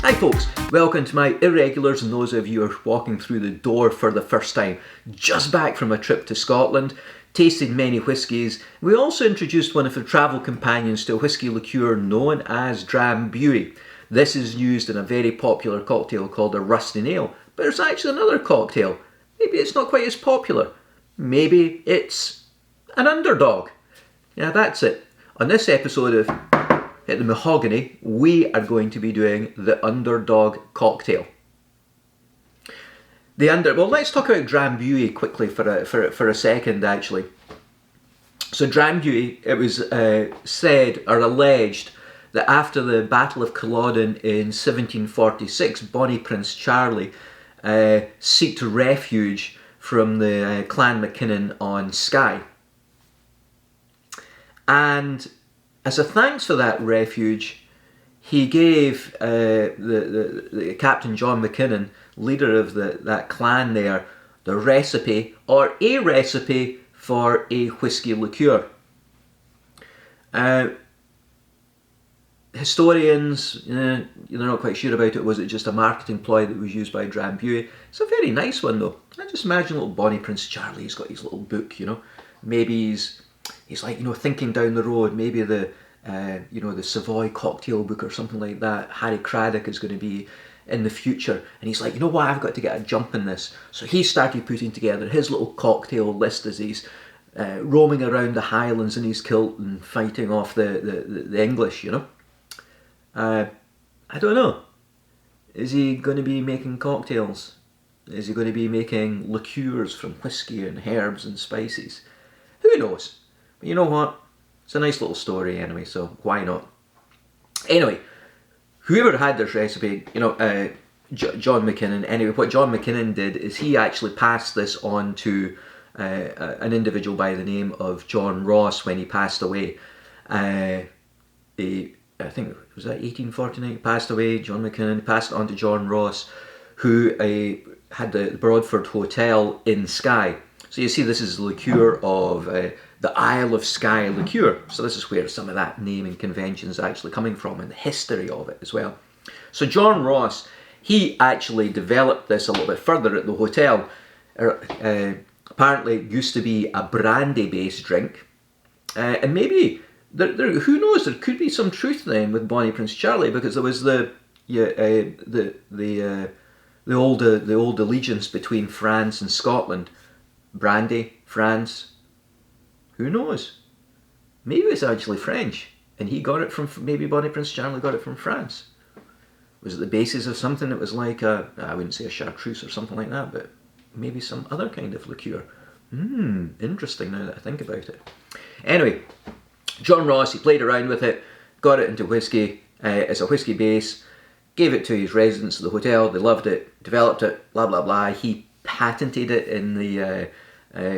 Hi folks, welcome to my irregulars and those of you who are walking through the door for the first time. Just back from a trip to Scotland, tasted many whiskies. We also introduced one of the travel companions to a whisky liqueur known as Drambuie. This is used in a very popular cocktail called a rusty nail, but there's actually another cocktail. Maybe it's not quite as popular. Maybe it's an underdog. Yeah, that's it. On this episode of At the Mahogany, we are going to be doing the Underdog cocktail. Well, let's talk about Drambuie quickly for a second, actually. So Drambuie, it was said or alleged that after the Battle of Culloden in 1746, Bonnie Prince Charlie sought refuge from the Clan MacKinnon on Skye. And as a thanks for that refuge, he gave the Captain John MacKinnon, leader of that clan there, the recipe, or a recipe for a whisky liqueur. Historians, they're not quite sure about it. Was it just a marketing ploy that was used by Drambuie? It's a very nice one though. I just imagine little Bonnie Prince Charlie, he's got his little book, maybe he's like, thinking down the road, maybe the Savoy cocktail book or something like that. Harry Craddock is going to be in the future, and he's like, you know what, I've got to get a jump in this. So he started putting together his little cocktail list as he's roaming around the Highlands in his kilt and fighting off the English, I don't know. Is he going to be making cocktails? Is he going to be making liqueurs from whiskey and herbs and spices? Who knows? But you know what? It's a nice little story anyway, so why not? Anyway, whoever had this recipe, John MacKinnon, anyway, what John MacKinnon did is he actually passed this on to an individual by the name of John Ross when he passed away. I think, was that 1849? He passed away, John MacKinnon, passed it on to John Ross, who had the Broadford Hotel in Skye. So you see, this is the liqueur of the Isle of Skye liqueur. So this is where some of that naming convention is actually coming from, and the history of it as well. So John Ross, he actually developed this a little bit further at the hotel. Apparently it used to be a brandy-based drink, and maybe who knows? There could be some truth then with Bonnie Prince Charlie, because there was the old allegiance between France and Scotland. Brandy, France. Who knows? Maybe it's actually French, and he got it from, maybe Bonnie Prince Charlie got it from France. Was it the basis of something that was like I wouldn't say a chartreuse or something like that, but maybe some other kind of liqueur. Interesting now that I think about it. Anyway, John Ross, he played around with it, got it into whiskey as a whiskey base, gave it to his residents at the hotel, they loved it, developed it, blah blah blah. He patented it in the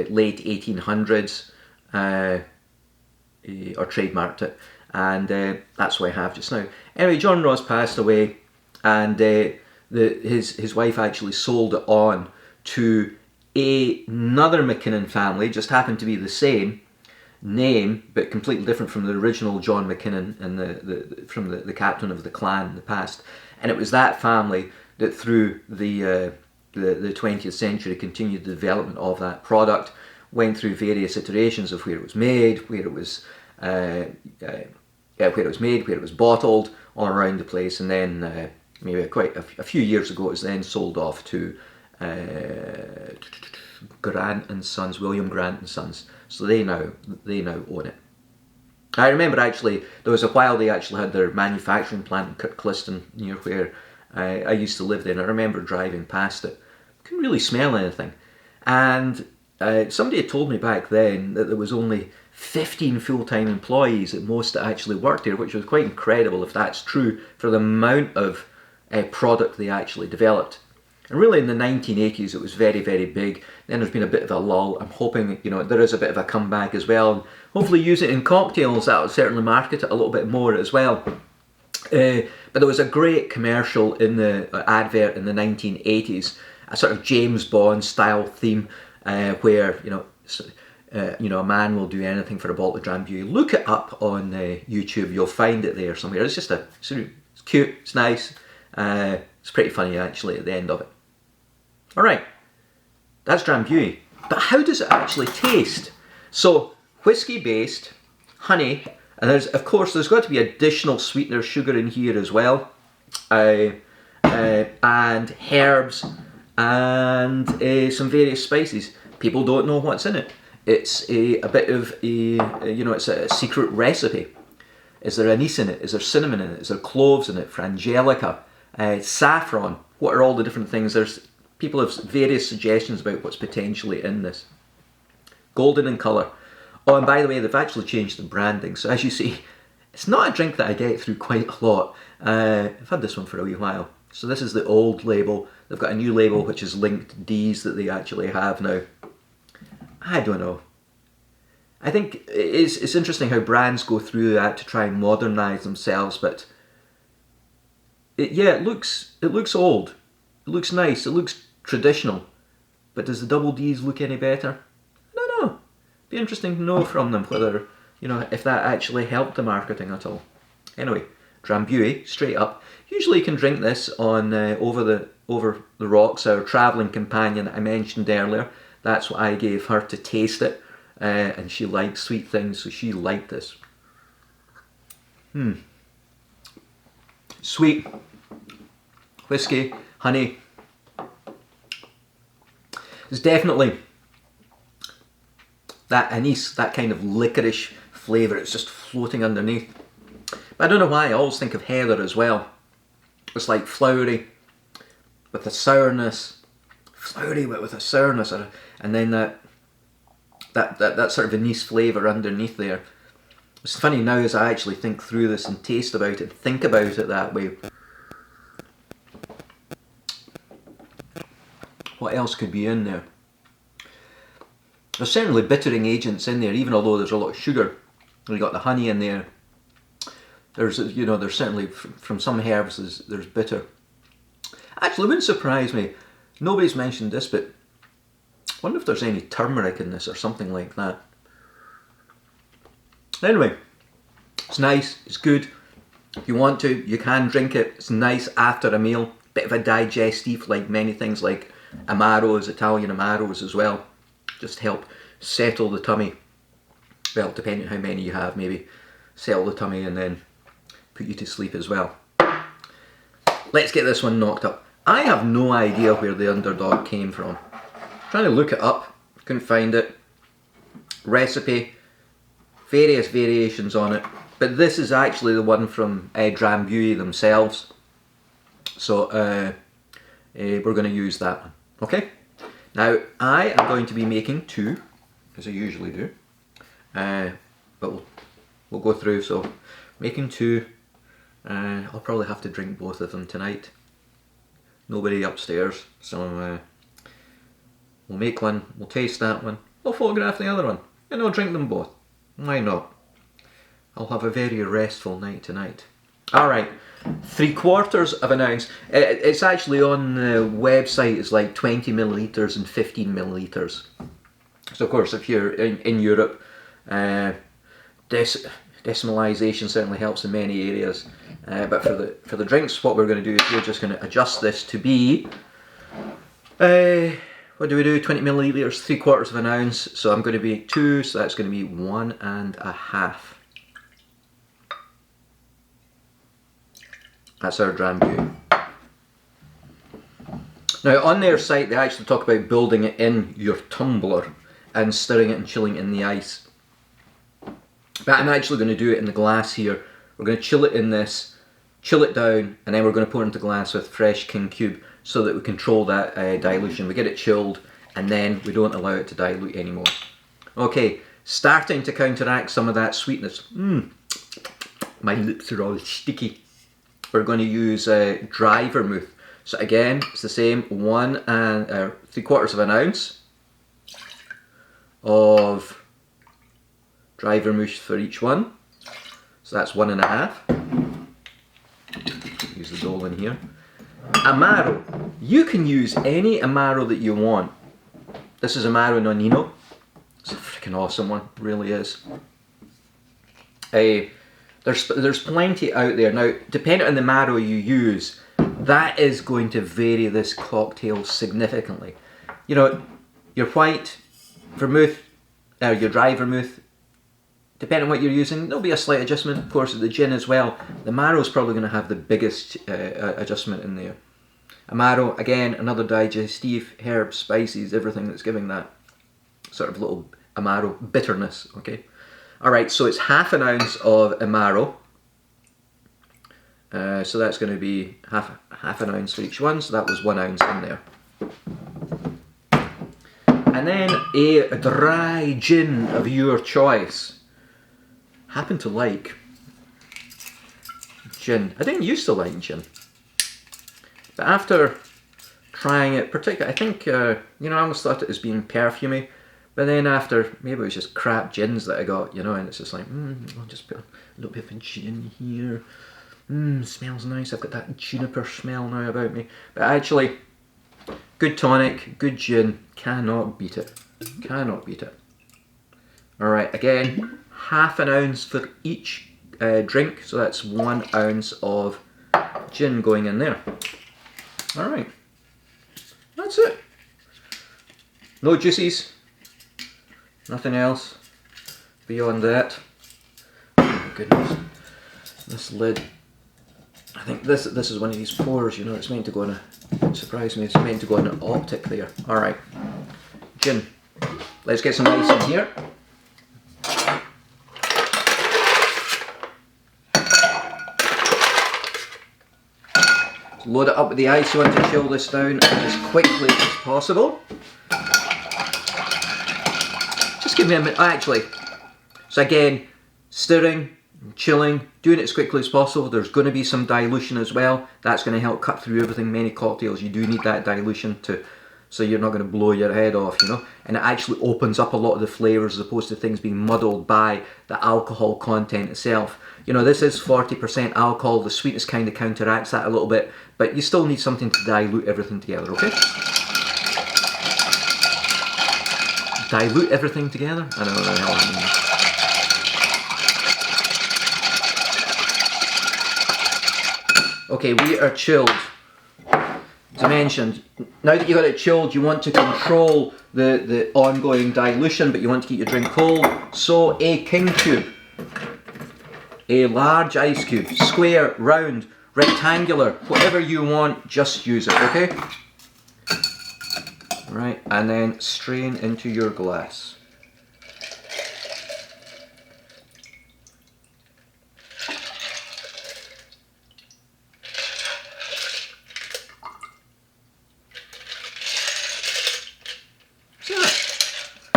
late 1800s, or trademarked it, and that's what I have just now. Anyway, John Ross passed away, and his wife actually sold it on to another MacKinnon family, just happened to be the same name but completely different from the original John MacKinnon and from the captain of the clan in the past. And it was that family that through the 20th century continued the development of that product, went through various iterations of where it was made, where it was bottled, all around the place, and then maybe quite a few years ago it was then sold off to Grant and Sons, William Grant and Sons. So they now own it. I remember actually there was a while they actually had their manufacturing plant in Kirkcliston, near where I used to live there, and I remember driving past it. Couldn't really smell anything, and somebody had told me back then that there was only 15 full-time employees at most that actually worked there, which was quite incredible if that's true for the amount of product they actually developed. And really in the 1980s it was very, very big. Then there's been a bit of a lull. I'm hoping, there is a bit of a comeback as well. And hopefully use it in cocktails, that will certainly market it a little bit more as well. But there was a great commercial in the advert in the 1980s, a sort of James Bond style theme, where, a man will do anything for a bottle of Drambuie. Look it up on YouTube, you'll find it there somewhere. It's just it's cute, it's nice. It's pretty funny actually at the end of it. Alright, that's Drambuie. But how does it actually taste? So, whiskey based, honey, and of course there's got to be additional sweetener, sugar in here as well, and herbs, and some various spices. People don't know what's in it. It's a bit of it's a secret recipe. Is there anise in it? Is there cinnamon in it? Is there cloves in it? Frangelica, saffron? What are all the different things? People have various suggestions about what's potentially in this. Golden in colour. Oh, and by the way, they've actually changed the branding. So as you see, it's not a drink that I get through quite a lot. I've had this one for a wee while. So this is the old label. They've got a new label which is linked D's that they actually have now. I don't know. I think it's interesting how brands go through that to try and modernise themselves, but it looks old. It looks nice. It looks traditional. But does the double D's look any better? I don't know. Be interesting to know from them whether, if that actually helped the marketing at all. Anyway, Drambuie, straight up. Usually you can drink this on over the rocks, our travelling companion that I mentioned earlier. That's what I gave her to taste it, and she likes sweet things, so she liked this. Sweet, whiskey, honey. There's definitely that anise, that kind of licorice flavour. It's just floating underneath. But I don't know why, I always think of heather as well. It's like flowery with a sourness, flowery but with a sourness, and then that sort of anise flavour underneath there. It's funny now as I actually think through this and taste about it, think about it that way. What else could be in there? There's certainly bittering agents in there, even although there's a lot of sugar. We've got the honey in there. There's certainly from some herbs there's bitter. Actually, it wouldn't surprise me. Nobody's mentioned this, but I wonder if there's any turmeric in this or something like that. Anyway, it's nice. It's good. If you want to, you can drink it. It's nice after a meal. Bit of a digestive, like many things like Amaros, Italian Amaros as well. Just help settle the tummy. Well, depending on how many you have, maybe settle the tummy and then put you to sleep as well. Let's get this one knocked up. I have no idea where the Underdog came from. Trying to look it up, couldn't find it. Recipe, various variations on it, but this is actually the one from Drambuie themselves. So we're going to use that one. Okay. Now I am going to be making two, as I usually do, but we'll go through. So making two. I'll probably have to drink both of them tonight. Nobody upstairs, so we'll make one, we'll taste that one, we'll photograph the other one, and I'll drink them both. Why not? I'll have a very restful night tonight. Alright, 3/4 of an ounce. It's actually on the website, it's like 20 millilitres and 15 millilitres. So of course if you're in Europe, decimalisation certainly helps in many areas, but for the drinks, what we're going to do is we're just going to adjust this to be, what do we do, 20 millilitres, 3/4 of an ounce, so I'm going to be 2, so that's going to be 1.5. That's our Drambuie. Now on their site they actually talk about building it in your tumbler and stirring it and chilling it in the ice. But I'm actually going to do it in the glass here. We're going to chill it in this, chill it down, and then we're going to pour it into glass with fresh King Cube so that we control that dilution. We get it chilled and then we don't allow it to dilute anymore. Okay, starting to counteract some of that sweetness. My lips are all sticky. We're going to use dry vermouth. So again, it's the same, 3/4 of an ounce of dry vermouth for each one. So that's 1.5. Use the dole in here. Amaro. You can use any Amaro that you want. This is Amaro Nonino. It's a freaking awesome one, it really is. There's plenty out there. Now, depending on the Amaro you use, that is going to vary this cocktail significantly. You know, your white vermouth, or your dry vermouth, depending on what you're using, there'll be a slight adjustment. Of course, the gin as well. The Amaro is probably going to have the biggest adjustment in there. Amaro, again, another digestive, herbs, spices, everything that's giving that sort of little Amaro bitterness, okay? Alright, so it's half an ounce of Amaro. So that's going to be half an ounce for each one, so that was 1 ounce in there. And then a dry gin of your choice. Happen to like gin. I didn't used to like gin. But after trying it, particularly, I think, you know, I almost thought it as being perfumey. But then after, maybe it was just crap gins that I got, you know, and it's just like, I'll just put a little bit of gin here. Smells nice. I've got that juniper smell now about me. But actually, good tonic, good gin, cannot beat it. Cannot beat it. Alright, again, half an ounce for each drink. So that's 1 ounce of gin going in there. Alright, that's it. No juices, nothing else beyond that. Oh my goodness, this lid. I think this is one of these pours, you know, it's meant to go on a, surprise me, it's meant to go on an optic there. Alright, gin. Let's get some ice in here. Load it up with the ice. You want to chill this down as quickly as possible. Just give me a minute. Actually, so again, stirring, chilling, doing it as quickly as possible. There's going to be some dilution as well. That's going to help cut through everything. Many cocktails, you do need that dilution to, so you're not going to blow your head off, you know. And it actually opens up a lot of the flavours as opposed to things being muddled by the alcohol content itself. You know, this is 40% alcohol. The sweetness kind of counteracts that a little bit, but you still need something to dilute everything together, okay? Dilute everything together? I don't know what the hell that means. Okay, we are chilled. As I mentioned, now that you got it chilled, you want to control the ongoing dilution, but you want to keep your drink cold. So a king cube, a large ice cube, square, round, rectangular, whatever you want, just use it, okay? Right, and then strain into your glass.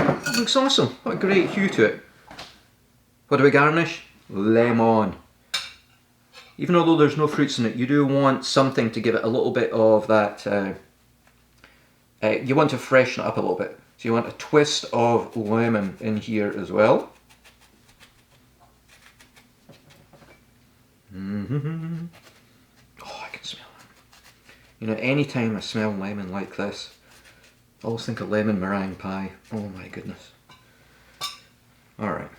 That looks awesome. What a great hue to it. What do we garnish? Lemon. Even although there's no fruits in it, you do want something to give it a little bit of that, you want to freshen it up a little bit. So you want a twist of lemon in here as well. Oh, I can smell it. You know, anytime I smell lemon like this, I always think of lemon meringue pie. Oh my goodness. Alright.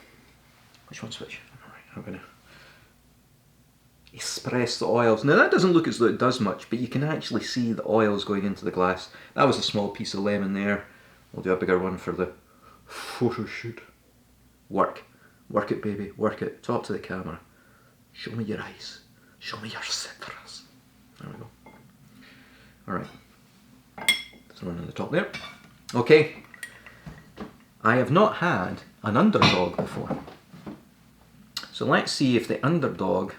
Which one's which? Alright, I'm going to express the oils. Now that doesn't look as though it does much, but you can actually see the oils going into the glass. That was a small piece of lemon there. We'll do a bigger one for the photo shoot. Work. Work it, baby. Work it. Talk to the camera. Show me your eyes. Show me your citrus. There we go. Alright. There's one on the top there. Okay. I have not had an underdog before. So let's see if the underdog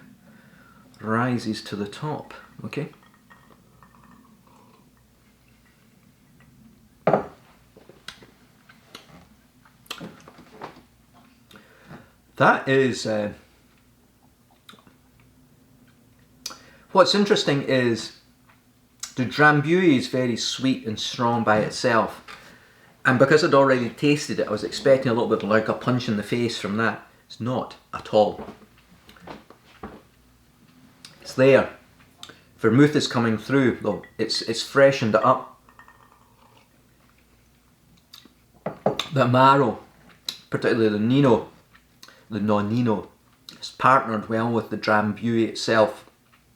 rises to the top, okay? That is, what's interesting is the Drambuie is very sweet and strong by itself, and because I'd already tasted it, I was expecting a little bit like a punch in the face from that. It's not at all. It's there. Vermouth is coming through though. It's freshened it up. The Amaro, particularly the Nino, the Nonino, it's partnered well with the Drambuie itself.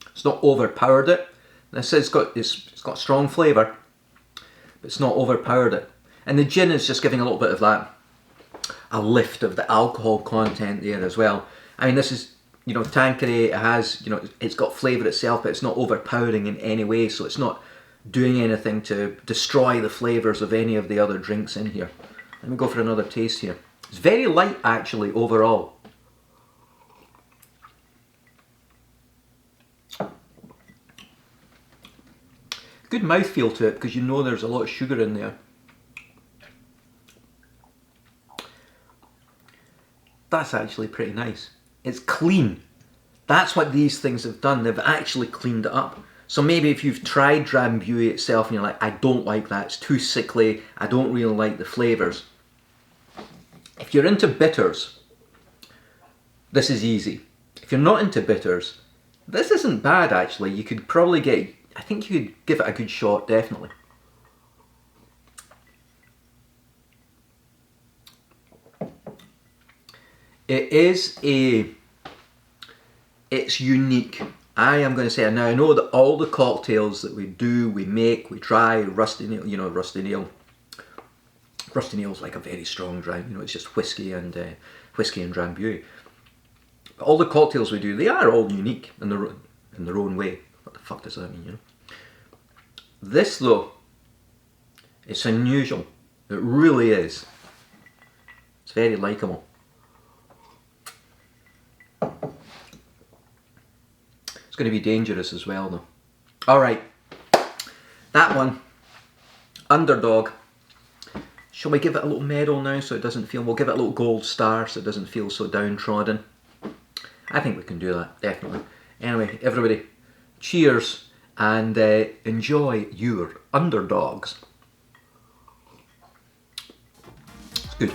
It's not overpowered it, This has got it's got strong flavour, but it's not overpowered it. And the gin is just giving a little bit of that, a lift of the alcohol content there as well. I mean, this is, you know, Tanqueray, it has, you know, it's got flavour itself, but it's not overpowering in any way, so it's not doing anything to destroy the flavours of any of the other drinks in here. Let me go for another taste here. It's very light actually overall. Good mouthfeel to it because you know there's a lot of sugar in there. That's actually pretty nice. It's clean. That's what these things have done. They've actually cleaned it up. So maybe if you've tried Drambuie itself and you're like, I don't like that, it's too sickly, I don't really like the flavours. If you're into bitters, this is easy. If you're not into bitters, this isn't bad actually. You could probably get, I think you could give it a good shot, definitely. It's unique. I am going to say, now I know that all the cocktails that we do, we make, we try, Rusty Nail, you know, Rusty Nail's like a very strong dry, you know, it's just whiskey and Drambuie. But all the cocktails we do, they are all unique in their own way. What the fuck does that mean, you know? This though, it's unusual. It really is. It's very likeable. It's going to be dangerous as well though. Alright, that one, Underdog. Shall we give it a little medal now so it doesn't feel, we'll give it a little gold star so it doesn't feel so downtrodden. I think we can do that, definitely. Anyway, everybody, cheers and enjoy your Underdogs. It's good.